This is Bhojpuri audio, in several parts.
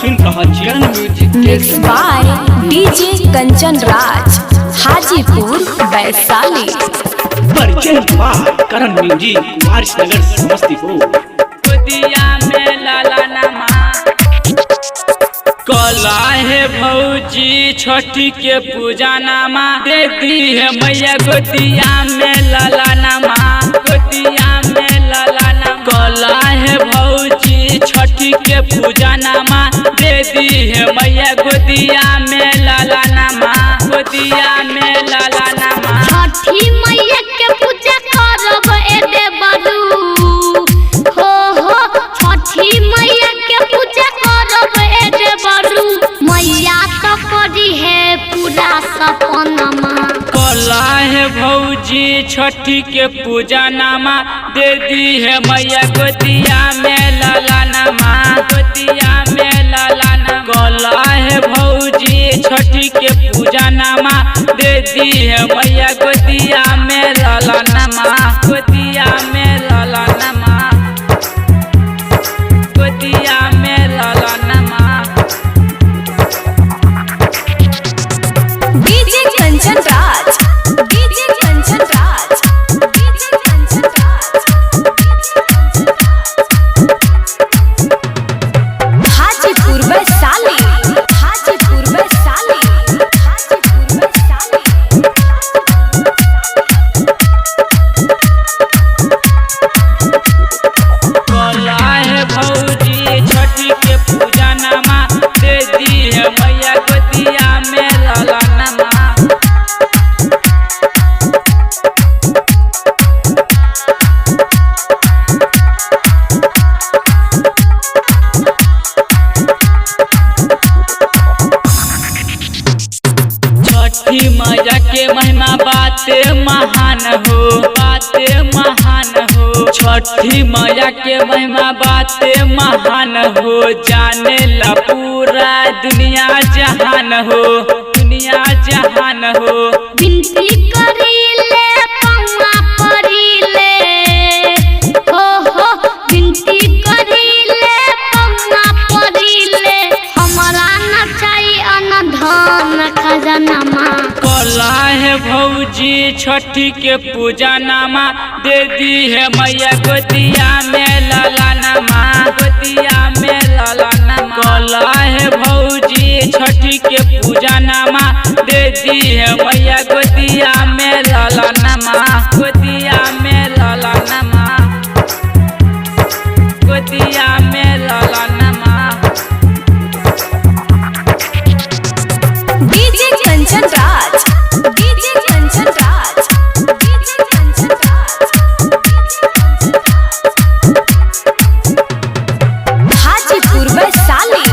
सुन रहा चिरन music mix by DJ Kanchan Raj Hajipur Vaishali. परिचय करण म्यूजिक वारिसनगर समस्तीपुर। गोदिया में लाला नमा कला है भौजी छठी के पूजा नामा दे दी है मैया गोदिया में लाला नमा गोदिया में लाला नमा कला है भौजी छठी के पूजा नामा दे दी है मैया गोदिया में लाला नमा गोदिया में लाला नमा छठी मैया के पूजा करब एदे बलू हो छठी मैया के पूजा करब एदे बलू मैया तो करी है पूरा सपनमा कला है भौजी छठी के पूजा नामा दे दी है मैया गोदिया में लाला नमा गोदिया में लाला नमा कला है भौजी छठी के पूजा नामा दे दी है मैया गोदिया में लाला नमा गोदिया में लाला नमा गोदिया में लाला नमा डीजे कंचन राज डीजे कंचन राज डीजे कंचन राज हाजीपुर वैशाली हाजीपुर वैशाली हाजीपुर वैशाली। कला है भौजी छठी के पूजा नामा दे दी है मैया गोदिया में लाला नमा छठी मैया के महिमा बाते महान हो बाते महान हो छठी मैया के महिमा बाते महान हो जाने ला पूरा दुनिया जहान हो दुनिया जहान हो विनती करीले पौआ परीले हो विनती करीले पौआ परीले हमरा न चाहिए अनधन खजानमा कला है भौजी छठी के पूजा नामा दे दी है मैया गोदिया में लाला नमा गोदिया में लाला नमा कला है भौजी छठी के पूजा नामा दे दी है मैया गोदिया में लाला नमा गोदिया में लाला नमा गोदिया में लाला नमा डीजे कंचन राज डीजे कंचन राज डीजे कंचन राज हाजीपुर वैशाली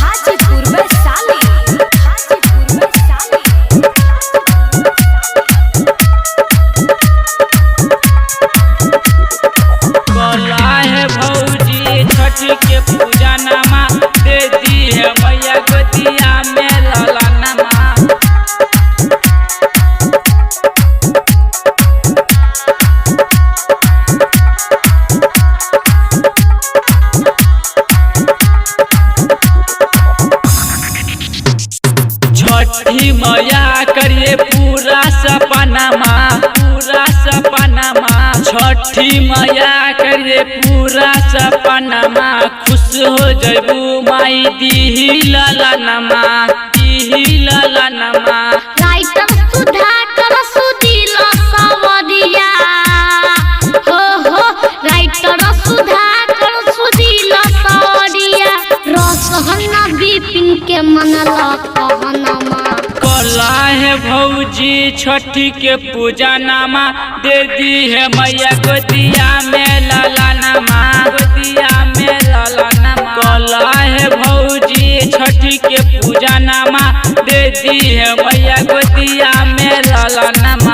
हाजीपुर वैशाली हाजीपुर वैशाली। कला है भौजी छठी के पूजा नामा दे दी है मैया गोदिया में लाला नमा छठी मैया करिए पूरा सपनामा पूरा सपनामा छठी मैया करिए पूरा सपनामा खुश हो जबू माई दीही लाला नमा दीही लाला नमा राइटर सुधाकर सुदिल सवरिया हो राइटर सुधाकर सुदिल सवरिया रसहन बिपिन के मनला कहनमा कला है भौजी छठी के पूजा नामा दे दी है मैया गोदिया में लाला नमा गोदिया में लाला नमा कला है भौजी छठी के पूजा नामा दे दी है मैया गोदिया में लाला नमा।